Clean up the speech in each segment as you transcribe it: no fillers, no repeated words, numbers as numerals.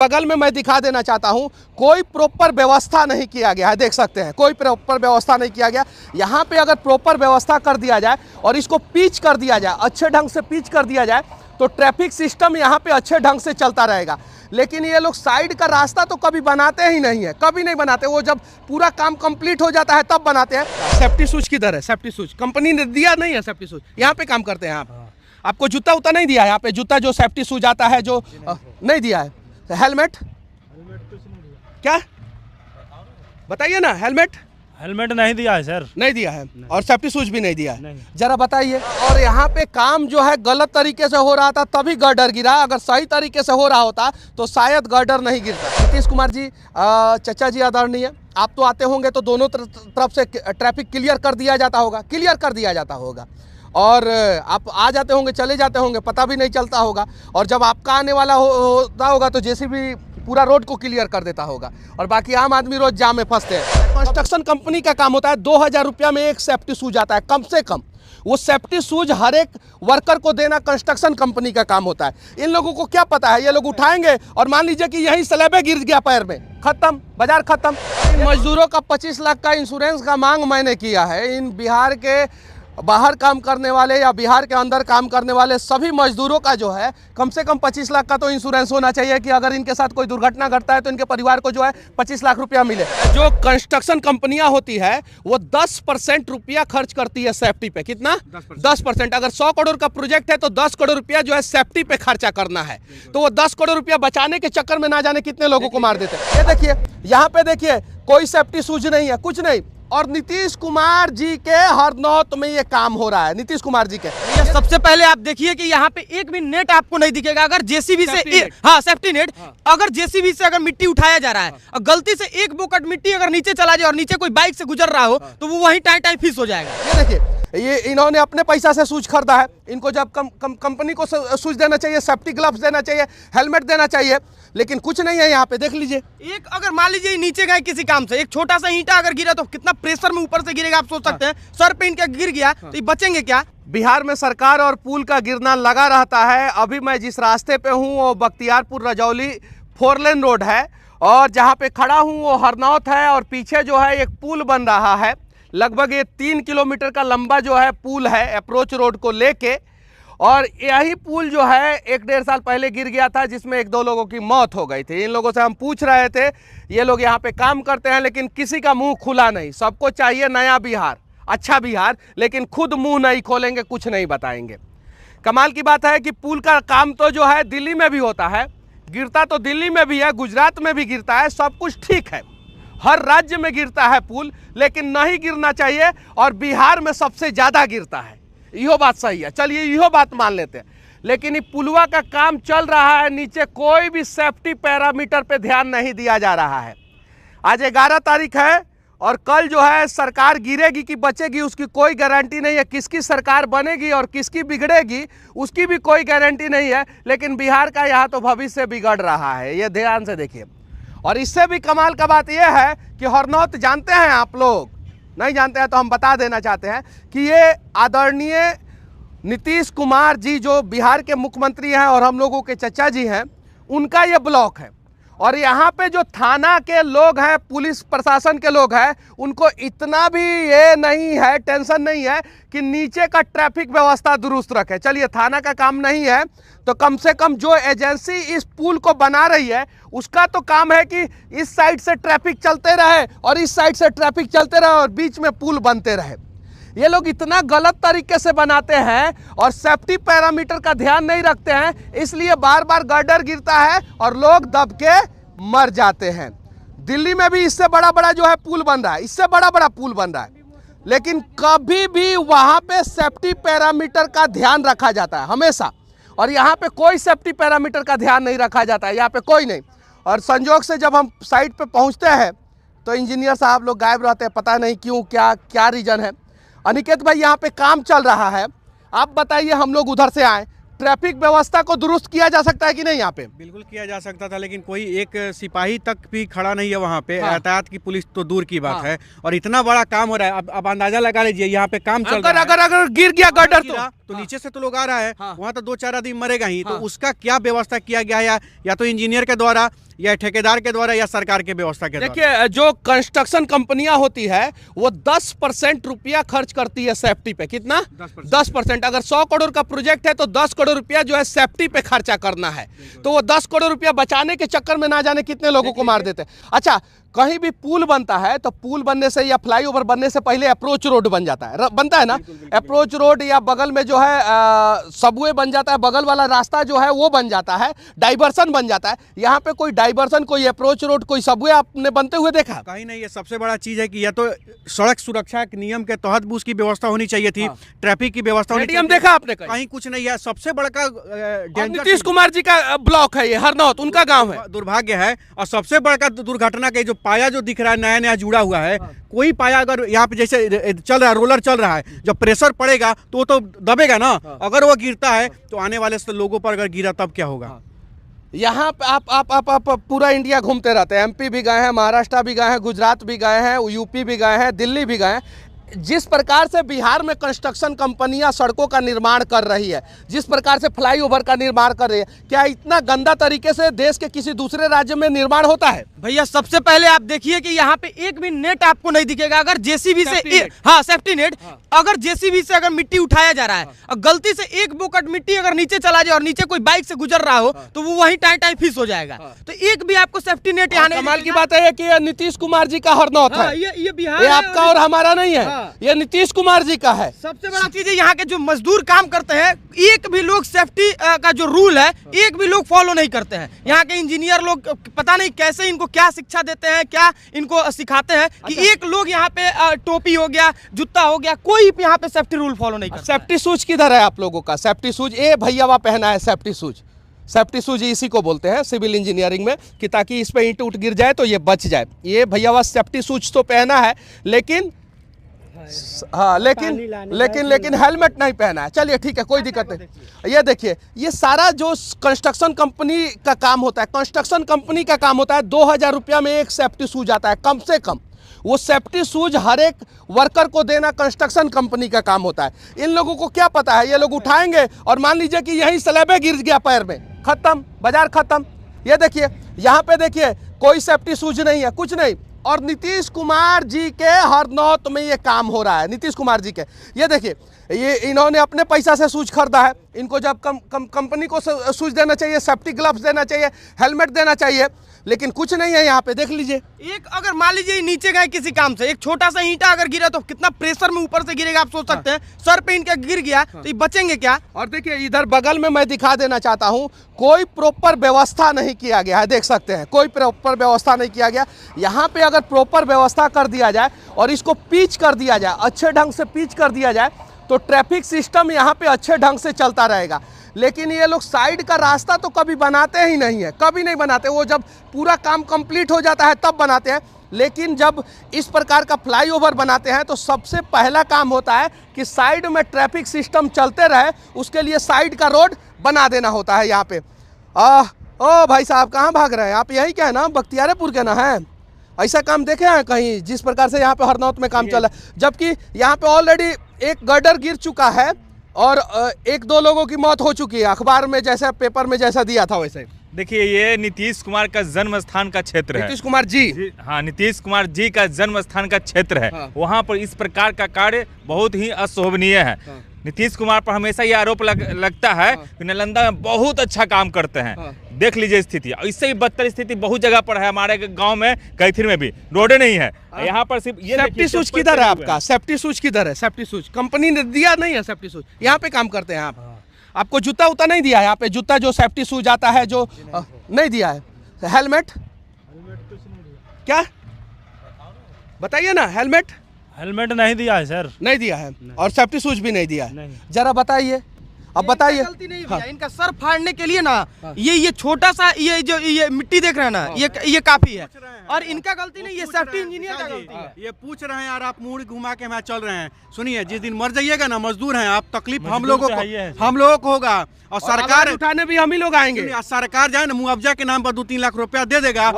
बगल में मैं दिखा देना चाहता हूं, कोई प्रॉपर व्यवस्था नहीं किया गया है। देख सकते हैं, कोई प्रॉपर व्यवस्था नहीं किया गया। यहाँ पे अगर प्रॉपर व्यवस्था कर दिया जाए और इसको पिच कर दिया जाए, अच्छे ढंग से पिच कर दिया जाए, तो ट्रैफिक सिस्टम यहाँ पे अच्छे ढंग से चलता रहेगा। लेकिन ये लोग साइड का रास्ता तो कभी बनाते ही नहीं है, कभी नहीं बनाते। वो जब पूरा काम कंप्लीट हो जाता है तब बनाते हैं। सेफ्टी शूज किधर है? सेफ्टी शूज कंपनी ने दिया नहीं है। सेफ्टी शूज यहाँ पे काम करते हैं आप। आपको जूता उता नहीं दिया है? यहाँ पे जूता जो सेफ्टी शूज आता है जो नहीं दिया है। हेलमेट क्या बताइए ना? हेलमेट नहीं दिया है सर, नहीं दिया है। और सेफ्टी शूज भी नहीं दिया है। जरा बताइए। और यहाँ पे काम जो है गलत तरीके से हो रहा था तभी गर्डर गिरा। अगर सही तरीके से हो रहा होता तो शायद गर्डर नहीं गिरता। नीतीश कुमार जी, चचा जी आदरणीय, आप तो आते होंगे तो दोनों तरफ से ट्रैफिक क्लियर कर दिया जाता होगा। और आप आ जाते होंगे, चले जाते होंगे, पता भी नहीं चलता होगा। और जब आपका आने वाला होता होगा तो जेसीबी पूरा रोड को क्लियर कर देता होगा। और बाकी आम आदमी रोज जाम में फंसते हैं। कंस्ट्रक्शन कंपनी का काम होता है 2000 रुपया में एक सेफ्टी शूज आता है कम से कम। वो सेफ्टी शूज हर एक वर्कर को देना कंस्ट्रक्शन कंपनी का काम होता है। इन लोगों को क्या पता है? ये लोग उठाएंगे और मान लीजिए कि यही स्लैबे गिर गया पैर में, खत्म, बाजार खत्म। इन मजदूरों का 25 लाख का इंश्योरेंस का मांग मैंने किया है। इन बिहार के बाहर काम करने वाले या बिहार के अंदर काम करने वाले सभी मजदूरों का जो है कम से कम 25 लाख का तो इंश्योरेंस होना चाहिए कि अगर इनके साथ कोई दुर्घटना घटता है तो इनके परिवार को जो है 25 लाख रुपया मिले। जो कंस्ट्रक्शन कंपनियां होती है वो 10% रुपया खर्च करती है सेफ्टी पे। कितना? 10%। अगर 100 करोड़ का प्रोजेक्ट है तो 10 करोड़ रुपया जो है सेफ्टी पे खर्चा करना है। तो वो 10 करोड़ रुपया बचाने के चक्कर में ना जाने कितने लोगों को मार देते हैं। ये देखिए, यहाँ पे देखिए, कोई सेफ्टी शूज नहीं है, कुछ नहीं। और नीतीश कुमार जी के हरनौत में ये काम हो रहा है। नीतीश कुमार जी के ये सबसे पहले आप देखिए कि यहाँ पे एक भी नेट आपको नहीं दिखेगा। अगर जेसीबी से सेफ्टी नेट, अगर जेसीबी से अगर मिट्टी उठाया जा रहा है और गलती से एक बोकट मिट्टी अगर नीचे चला जाए और नीचे कोई बाइक से गुजर रहा हो तो वो वहीं टाई फिस हो जाएगा। ये देखिए, ये इन्होंने अपने पैसा से शूज खरीदा है। इनको जब कंपनी को शूज देना चाहिए, सेफ्टी ग्लव्स देना चाहिए, हेलमेट देना चाहिए, लेकिन कुछ नहीं है यहाँ पे। देख लीजिए, एक अगर मान लीजिए नीचे गए किसी काम से, एक छोटा सा ईंटा अगर गिरा तो कितना प्रेशर में ऊपर से गिरेगा आप सोच सकते हैं। सर पे इनका गिर गया तो ये बचेंगे क्या? बिहार में सरकार और पुल का गिरना लगा रहता है। अभी मैं जिस रास्ते पे हूँ वो बख्तियारपुर रजौली 4 लेन रोड है और जहाँ पे खड़ा हूँ वो हरनौत है। और पीछे जो है एक पुल बन रहा है, लगभग ये 3 किलोमीटर का लंबा जो है पुल है अप्रोच रोड को लेके। और यही पुल जो है 1-1.5 साल पहले गिर गया था जिसमें 1-2 लोगों की मौत हो गई थी। इन लोगों से हम पूछ रहे थे, ये लोग यहाँ पे काम करते हैं लेकिन किसी का मुंह खुला नहीं। सबको चाहिए नया बिहार, अच्छा बिहार, लेकिन खुद मुंह नहीं खोलेंगे, कुछ नहीं बताएंगे। कमाल की बात है कि पुल का काम तो जो है दिल्ली में भी होता है, गिरता तो दिल्ली में भी है, गुजरात में भी गिरता है, सब कुछ ठीक है, हर राज्य में गिरता है पुल, लेकिन नहीं गिरना चाहिए। और बिहार में सबसे ज़्यादा गिरता है, यो बात सही है, चलिए यो बात मान लेते हैं। लेकिन ये पुलवा का काम चल रहा है, नीचे कोई भी सेफ्टी पैरामीटर पे ध्यान नहीं दिया जा रहा है। आज 11 तारीख है और कल जो है सरकार गिरेगी कि बचेगी उसकी कोई गारंटी नहीं है। किसकी सरकार बनेगी और किसकी बिगड़ेगी उसकी भी कोई गारंटी नहीं है। लेकिन बिहार का यहाँ तो भविष्य बिगड़ रहा है, ये ध्यान से देखिए। और इससे भी कमाल का बात यह है कि हरनौत जानते हैं आप लोग, नहीं जानते हैं तो हम बता देना चाहते हैं कि ये आदरणीय नीतीश कुमार जी जो बिहार के मुख्यमंत्री हैं और हम लोगों के चचा जी हैं, उनका ये ब्लॉक है। और यहाँ पे जो थाना के लोग हैं, पुलिस प्रशासन के लोग हैं, उनको इतना भी ये नहीं है, टेंशन नहीं है कि नीचे का ट्रैफिक व्यवस्था दुरुस्त रखे। चलिए, थाना का काम नहीं है तो कम से कम जो एजेंसी इस पुल को बना रही है उसका तो काम है कि इस साइड से ट्रैफिक चलते रहे और इस साइड से ट्रैफिक चलते रहे और बीच में पुल बनते रहे। ये लोग इतना गलत तरीके से बनाते हैं और सेफ्टी पैरामीटर का ध्यान नहीं रखते हैं, इसलिए बार बार गर्डर गिरता है और लोग दब के मर जाते हैं। दिल्ली में भी इससे बड़ा बड़ा जो है पुल बन रहा है, इससे बड़ा बड़ा पुल बन रहा है, लेकिन कभी भी वहां पे सेफ्टी पैरामीटर का ध्यान रखा जाता है हमेशा। और यहाँ पे कोई सेफ्टी पैरामीटर का ध्यान नहीं रखा जाता है, यहाँ पे कोई नहीं। और संजोग से जब हम साइट पे पहुँचते हैं तो इंजीनियर साहब लोग गायब रहते हैं, पता नहीं क्यों, क्या रीज़न है। अनिकेत भाई, यहाँ पे काम चल रहा है, आप बताइए, हम लोग उधर से आए, ट्रैफिक व्यवस्था को दुरुस्त किया जा सकता है कि नहीं? यहाँ पे बिल्कुल किया जा सकता था, लेकिन कोई एक सिपाही तक भी खड़ा नहीं है वहाँ पे। यातायात की पुलिस तो दूर की बात है, और इतना बड़ा काम हो रहा है। अब अंदाजा लगा लीजिए, यहाँ पे काम चल रहा है, अगर गिर गया गर्डर तो नीचे से तो लोग आ रहा है, वहाँ तो 2-4 आदमी मरेगा ही। तो उसका क्या व्यवस्था किया गया है, या तो इंजीनियर के द्वारा या ठेकेदार के द्वारा या सरकार के व्यवस्था के द्वारा? देखिए, जो कंस्ट्रक्शन कंपनियां होती है वो 10% रुपया खर्च करती है सेफ्टी पे। कितना? 10%। अगर 100 करोड़ का प्रोजेक्ट है तो 10 करोड़ रुपया जो है सेफ्टी पे खर्चा करना है, तो वो 10 करोड़ रुपया बचाने के चक्कर में ना जाने कितने लोगों को मार देते हैं। अच्छा, कहीं भी पुल बनता है तो पुल बनने से या फ्लाईओवर बनने से पहले अप्रोच रोड बन जाता है, बनता है ना। अप्रोच रोड या बगल में जो है सबवे बन जाता है, बगल वाला रास्ता जो है वो बन जाता है, डाइवर्सन बन जाता है। यहाँ पे कोई डाइवर्सन, कोई अप्रोच रोड, कोई सबवे आपने बनते हुए देखा? कहीं नहीं। ये सबसे बड़ा चीज है कि या तो सड़क सुरक्षा के नियम के तहत भी उसकी व्यवस्था होनी चाहिए थी, ट्रैफिक की व्यवस्था होनी चाहिए। देखा आपने? कहीं कुछ नहीं है। सबसे बड़का नीतीश कुमार जी का ब्लॉक है ये, हरनौत उनका गाँव है। दुर्भाग्य है। और सबसे बड़का दुर्घटना के जो पाया जो दिख रहा है नया नया जुड़ा हुआ है, कोई पाया अगर यहाँ पे जैसे चल रहा है, रोलर चल रहा है, जब प्रेशर पड़ेगा तो वो तो दबेगा ना। अगर वो गिरता है तो आने वाले लोगों पर अगर गिरा तब क्या होगा? यहाँ पे आप पूरा इंडिया घूमते रहते हैं। एमपी भी गए हैं, महाराष्ट्र भी गए हैं, गुजरात भी गए हैं, यूपी भी गए हैं, दिल्ली भी गए हैं। जिस प्रकार से बिहार में कंस्ट्रक्शन कंपनियां सड़कों का निर्माण कर रही है, जिस प्रकार से फ्लाईओवर का निर्माण कर रही है, क्या इतना गंदा तरीके से देश के किसी दूसरे राज्य में निर्माण होता है? भैया, सबसे पहले आप देखिए कि यहाँ पे एक भी नेट आपको नहीं दिखेगा। अगर जेसीबी से सेफ्टी नेट, अगर जेसीबी से अगर मिट्टी उठाया जा रहा है और गलती से एक बोकट मिट्टी अगर नीचे चला जाए और नीचे कोई बाइक से गुजर रहा हो तो वो वहीं टाई टाई फिस हो जाएगा। तो एक भी आपको सेफ्टी नेट यहाँ नहीं। कमाल की बात है कि ये नीतीश कुमार जी का हरनौत है, ये बिहार, ये आपका और हमारा नहीं है, ये नीतीश कुमार जी का है। सबसे बड़ा चीज है यहाँ के जो मजदूर काम करते हैं, एक भी लोग सेफ्टी का जो रूल है एक भी लोग फॉलो नहीं करते हैं। यहाँ के इंजीनियर लोग पता नहीं कैसे इनको क्या शिक्षा देते हैं, क्या इनको सिखाते हैं कि एक लोग यहाँ पे टोपी हो गया, जूता हो गया, कोई यहाँ पे सेफ्टी रूल फॉलो नहीं करता। सेफ्टी शूज किधर है आप लोगों का? सेफ्टी शूज ये भैया पहना है सेफ्टी शूज। सेफ्टी शूज इसी को बोलते हैं सिविल इंजीनियरिंग में, कि ताकि इस पे ईंट उठ गिर जाए तो ये बच जाए। ये भैया सेफ्टी शूज तो पहना है, लेकिन हाँ, लेकिन हेलमेट नहीं पहना है। चलिए ठीक है, कोई दिक्कत नहीं। ये देखिए, ये सारा जो कंस्ट्रक्शन कंपनी का काम होता है, कंस्ट्रक्शन कंपनी का काम होता है 2000 रुपया में एक सेफ्टी शूज आता है कम से कम। वो सेफ्टी शूज हर एक वर्कर को देना कंस्ट्रक्शन कंपनी का काम होता है। इन लोगों को क्या पता है, ये लोग उठाएंगे और मान लीजिए कि यही स्लैबे गिर गया पैर में, खत्म, बाजार खत्म। ये देखिए, यहाँ पे देखिए कोई सेफ्टी शूज नहीं है, कुछ नहीं। और नीतीश कुमार जी के हरनौत में ये काम हो रहा है, नीतीश कुमार जी के। ये देखिए, ये इन्होंने अपने पैसा से शूज खरीदा है। इनको जब कंपनी को शूज देना चाहिए, सेफ्टी ग्लव्स देना चाहिए, हेलमेट देना चाहिए, लेकिन कुछ नहीं है यहाँ पे। देख लीजिए, एक अगर मान लीजिए नीचे गए किसी काम से, एक छोटा सा ईंटा अगर गिरा तो कितना प्रेशर में ऊपर से गिरेगा आप सोच सकते हैं। सर पे इनका गिर गया तो ये बचेंगे क्या? और देखिए इधर बगल में मैं दिखा देना चाहता हूँ, कोई प्रॉपर व्यवस्था नहीं किया गया है। देख सकते हैं, कोई प्रॉपर व्यवस्था नहीं किया गया। यहाँ पे अगर प्रॉपर व्यवस्था कर दिया जाए और इसको पिच कर दिया जाए, अच्छे ढंग से पिच कर दिया जाए, तो ट्रैफिक सिस्टम यहाँ पे अच्छे ढंग से चलता रहेगा। लेकिन ये लोग साइड का रास्ता तो कभी बनाते ही नहीं है, कभी नहीं बनाते। वो जब पूरा काम कंप्लीट हो जाता है तब बनाते हैं। लेकिन जब इस प्रकार का फ्लाईओवर बनाते हैं तो सबसे पहला काम होता है कि साइड में ट्रैफिक सिस्टम चलते रहे, उसके लिए साइड का रोड बना देना होता है। यहाँ पे ओ भाई साहब, कहाँ भाग रहे हैं आप? यही क्या है ना, बख्तियारपुर के ना है? ऐसा काम देखे हैं कहीं जिस प्रकार से यहाँ पे हरनौत में काम चल रहा है? जबकि यहाँ पे ऑलरेडी एक गर्डर गिर चुका है और 1-2 लोगों की मौत हो चुकी है। अखबार में जैसा, पेपर में जैसा दिया था वैसे। देखिए, ये नीतीश कुमार का जन्म स्थान का क्षेत्र है। नीतीश कुमार जी, हाँ, नीतीश कुमार जी का जन्म स्थान का क्षेत्र है। हाँ। वहाँ पर इस प्रकार का कार्य बहुत ही अशोभनीय है। हाँ। नीतीश कुमार पर हमेशा ये आरोप लगता है कि नालंदा में बहुत अच्छा काम करते हैं। हाँ। देख लीजिए स्थिति, इससे भी बदतर स्थिति बहुत जगह पर है। हमारे गांव में कैथीर में भी रोडे नहीं है। यहाँ पर सिर्फ ये सेफ्टी शूज किधर है आपका? सेफ्टी शूज किधर है? सेफ्टी शूज कंपनी ने दिया नहीं है। सेफ्टी शूज यहाँ पे काम करते हैं आप। आपको जूता उता नहीं दिया है यहाँ पे? जूता जो सेफ्टी शूज आता है जो नहीं दिया है। हेलमेट क्या बताइए ना? हेलमेट नहीं दिया है सर, नहीं दिया है। और सेफ्टी शूज भी नहीं दिया है। जरा बताइए, अब बताइए। गलती नहीं भैया, इनका सर फाड़ने के लिए ना ये छोटा सा ये मिट्टी देख रहे हैं ना, ये काफी है। और इनका गलती नहीं, ये सेफ्टी इंजीनियर का गलती है। ये पूछ रहे हैं यार, आप मुड़ घुमा के मैं चल रहे हैं। सुनिए, जिस दिन मर जाइएगा ना, मजदूर हैं आप, तकलीफ हम लोगों को होगा। और सरकार उठाने भी हम ही लोग आएंगे। सरकार जाए ना, मुआवजा के नाम पर 2-3 लाख रुपया दे देगा,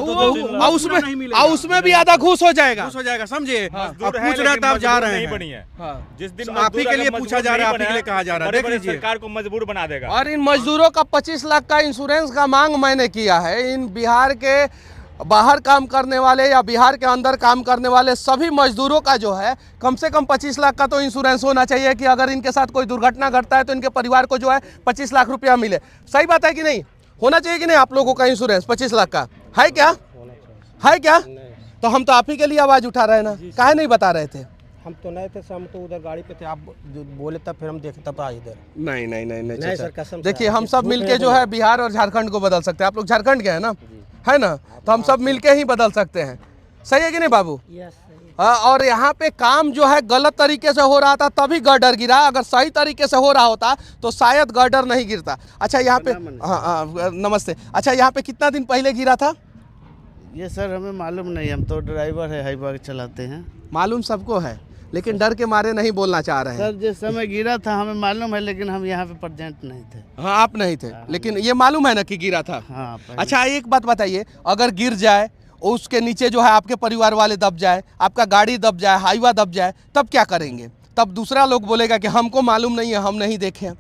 उसमें भी आधा घूस हो जाएगा, समझे? पूछ रहे हैं, आप जा रहे हैं। जिस दिन आप ही के लिए पूछा जा रहा है, आप ही के लिए कहा जा रहा है। देख लीजिए, सरकार को मजबूर बना देगा। और इन मजदूरों का 25 लाख का इंश्योरेंस का मांग मैंने किया है। इन बिहार के बाहर काम करने वाले या बिहार के अंदर काम करने वाले सभी मजदूरों का जो है कम से कम 25 लाख का तो इंश्योरेंस होना चाहिए कि अगर इनके साथ कोई दुर्घटना घटता है तो इनके परिवार को जो है 25 लाख रुपया मिले। सही बात है कि नहीं? होना चाहिए कि नहीं आप लोगों का इंश्योरेंस 25 लाख का? है क्या? है क्या? तो हम तो आप ही के लिए आवाज़ उठा रहे हैं ना, काहे नहीं बता रहे थे? हम तो नहीं थे, हम तो उधर गाड़ी पे थे, आप बोले तब फिर हम देखे तब आ इधर। नहीं नहीं नहीं नहीं नहीं चाचा। सर, कसम से देखिए आप हम सब झूठ मिलके नहीं जो बोल है बिहार और झारखंड को बदल सकते हैं। आप लोग झारखंड के हैं ना, है ना? तो हम सब मिलके ही बदल सकते हैं। सही है कि नहीं बाबू? और यहाँ पे काम जो है गलत तरीके से हो रहा था तभी गर्डर गिरा। अगर सही तरीके से हो रहा होता तो शायद गर्डर नहीं गिरता। अच्छा यहाँ पे, हाँ नमस्ते। अच्छा यहाँ पे कितना दिन पहले गिरा था? ये सर हमें मालूम नहीं, हम तो ड्राइवर है, हाईवा चलाते हैं। मालूम सबको है लेकिन डर के मारे नहीं बोलना चाह रहे हैं। सर जिस समय गिरा था हमें मालूम है, लेकिन हम यहाँ पे प्रेजेंट नहीं थे। हाँ आप नहीं थे, लेकिन ये मालूम है ना कि गिरा था। हाँ अच्छा एक बात बताइए, अगर गिर जाए उसके नीचे जो है आपके परिवार वाले दब जाए, आपका गाड़ी दब जाए, हाईवा दब जाए, तब क्या करेंगे? तब दूसरा लोग बोलेगा कि हमको मालूम नहीं है, हम नहीं देखे।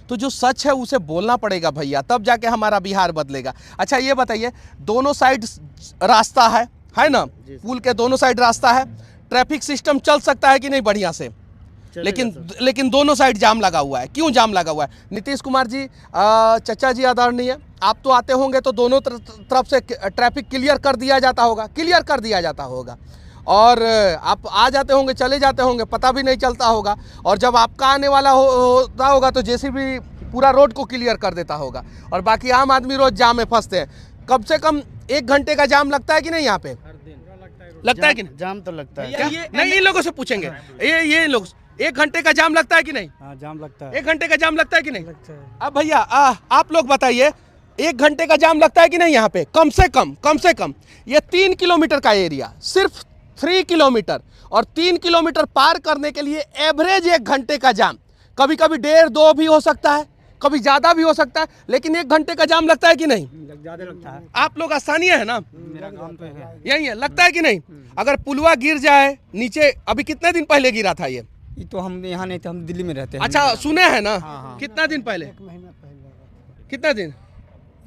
तो जो सच है उसे बोलना पड़ेगा भैया, तब जाके हमारा बिहार बदलेगा। अच्छा ये बताइए, दोनों साइड रास्ता है ना? पुल के दोनों साइड रास्ता है, ट्रैफिक सिस्टम चल सकता है कि नहीं बढ़िया से? लेकिन दोनों साइड जाम लगा हुआ है। क्यों जाम लगा हुआ है? नीतीश कुमार जी, चचा जी आदरणीय, आप तो आते होंगे तो दोनों तरफ से ट्रैफिक क्लियर कर दिया जाता होगा, और आप आ जाते होंगे, चले जाते होंगे, पता भी नहीं चलता होगा। और जब आपका आने वाला होता होगा तो जेसीबी पूरा रोड को क्लियर कर देता होगा, और बाकी आम आदमी रोज जाम में फंसते हैं। कम से कम 1 घंटे का जाम लगता है कि नहीं यहाँ पे? लगता है कि नहीं? जाम तो लगता है। क्या? नहीं, इन लोगों से पूछेंगे, ये लोग 1 घंटे का जाम लगता है कि नहीं? हाँ जाम लगता है। 1 घंटे का जाम लगता है कि नहीं? अब भैया आप लोग बताइए, 1 घंटे का जाम लगता है कि नहीं यहाँ पे? कम से कम ये 3 किलोमीटर का एरिया, सिर्फ 3 किलोमीटर, और 3 किलोमीटर पार करने के लिए एवरेज 1 घंटे का जाम, कभी कभी 1.5-2 भी हो सकता है, कभी ज़्यादा भी हो सकता है, लेकिन 1 घंटे का जाम लगता है कि नहीं? ज़्यादा लगता है। आप लोग स्थानीय है ना? मेरा काम तो है। यही है, लगता है कि नहीं? अगर पुलवा गिर जाए नीचे, अभी कितने दिन पहले गिरा था ये? तो हम यहाँ नहीं थे, हम दिल्ली में रहते हैं। अच्छा सुने हैं ना? हाँ। कितना दिन पहले? 1 महीना पहले। कितना दिन?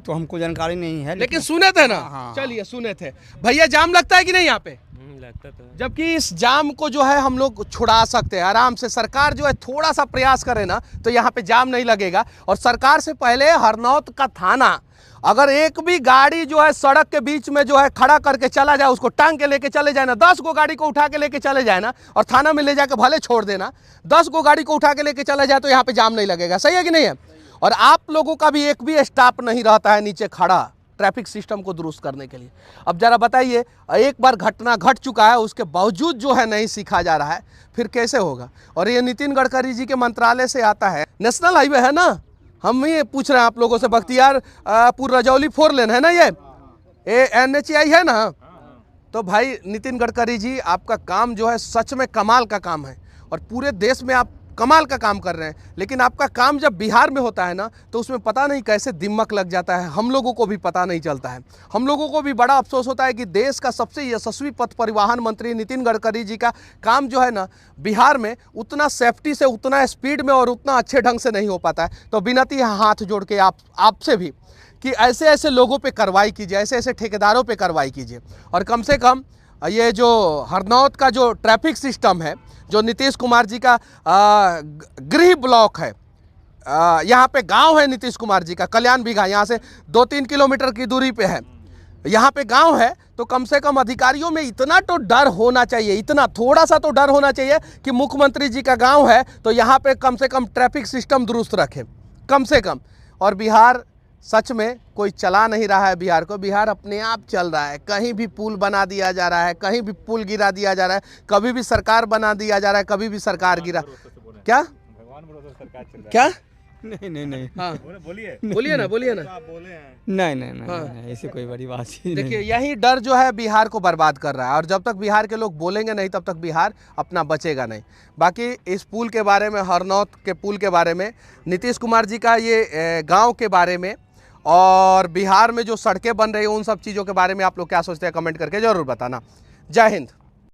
तो हमको जानकारी नहीं है, लेकिन सुने थे ना? हाँ। चलिए सुने थे। भैया जाम लगता है कि नहीं यहाँ पे? लगता तो। जबकि इस जाम को जो है हम लोग छुड़ा सकते हैं आराम से। सरकार जो है थोड़ा सा प्रयास करे ना तो यहाँ पे जाम नहीं लगेगा। और सरकार से पहले हरनौत का थाना, अगर एक भी गाड़ी जो है सड़क के बीच में जो है खड़ा करके चला जाए, उसको टांग के लेके चले जाए ना, 10 गो गाड़ी को उठा के लेके चले जाए ना, और थाना में ले जाके भले छोड़ देना, 10 गो गाड़ी को उठा के लेके चले जाए तो यहाँ पे जाम नहीं लगेगा। सही है कि नहीं है? और आप लोगों का भी एक भी स्टाफ नहीं रहता है नीचे खड़ा ट्रैफिक सिस्टम को दुरुस्त करने के लिए। अब जरा बताइए, एक बार घटना घट चुका है, उसके बावजूद जो है नहीं सीखा जा रहा है, फिर कैसे होगा? और ये नितिन गडकरी जी के मंत्रालय से आता है, नेशनल हाईवे है ना? हम ये पूछ रहे हैं आप लोगों से, बख्तियारपुर रजौली 4 लेन है ना, ये NHAI है ना? तो भाई नितिन गडकरी जी, आपका काम जो है सच में कमाल का काम है, और पूरे देश में आप कमाल का काम कर रहे हैं। लेकिन आपका काम जब बिहार में होता है ना तो उसमें पता नहीं कैसे दिमक लग जाता है, हम लोगों को भी पता नहीं चलता है। हम लोगों को भी बड़ा अफसोस होता है कि देश का सबसे यशस्वी पथ परिवहन मंत्री नितिन गडकरी जी का काम जो है ना बिहार में उतना सेफ्टी से, उतना स्पीड में और उतना अच्छे ढंग से नहीं हो पाता है। तो विनती है हाथ जोड़ के आपसे भी कि ऐसे ऐसे लोगों पे कार्रवाई कीजिए, ऐसे ऐसे ठेकेदारों पे कार्रवाई कीजिए। और कम से कम ये जो हरनौत का जो ट्रैफिक सिस्टम है, जो नीतीश कुमार जी का गृह ब्लॉक है, यहाँ पे गांव है नीतीश कुमार जी का, कल्याण बिघा, यहाँ से 2-3 किलोमीटर की दूरी पे है, यहाँ पे गांव है। तो कम से कम अधिकारियों में इतना तो डर होना चाहिए, इतना थोड़ा सा तो डर होना चाहिए कि मुख्यमंत्री जी का गांव है तो यहाँ पे कम से कम ट्रैफिक सिस्टम दुरुस्त रखे, कम से कम। और बिहार सच में कोई चला नहीं रहा है बिहार को, बिहार अपने आप चल रहा है। कहीं भी पुल बना दिया जा रहा है, कहीं भी पुल गिरा दिया जा रहा है, कभी भी सरकार बना दिया जा रहा है, कभी भी सरकार गिरा। क्या भगवान भरोसे सरकार चल रहा है। क्या? नहीं। हाँ बोलिए बोलिए ना, बोलिए ना। आप बोले हैं। नहीं, ऐसी कोई बड़ी बात ही नहीं। देखिए यही डर जो है बिहार को बर्बाद कर रहा है, और जब तक बिहार के लोग बोलेंगे नहीं तब तक बिहार अपना बचेगा नहीं। बाकी इस पुल के बारे में, हरनौत के पुल के बारे में, नीतीश कुमार जी का ये गांव के बारे में, और बिहार में जो सड़कें बन रही हैं उन सब चीज़ों के बारे में आप लोग क्या सोचते हैं, कमेंट करके ज़रूर बताना। जय हिंद।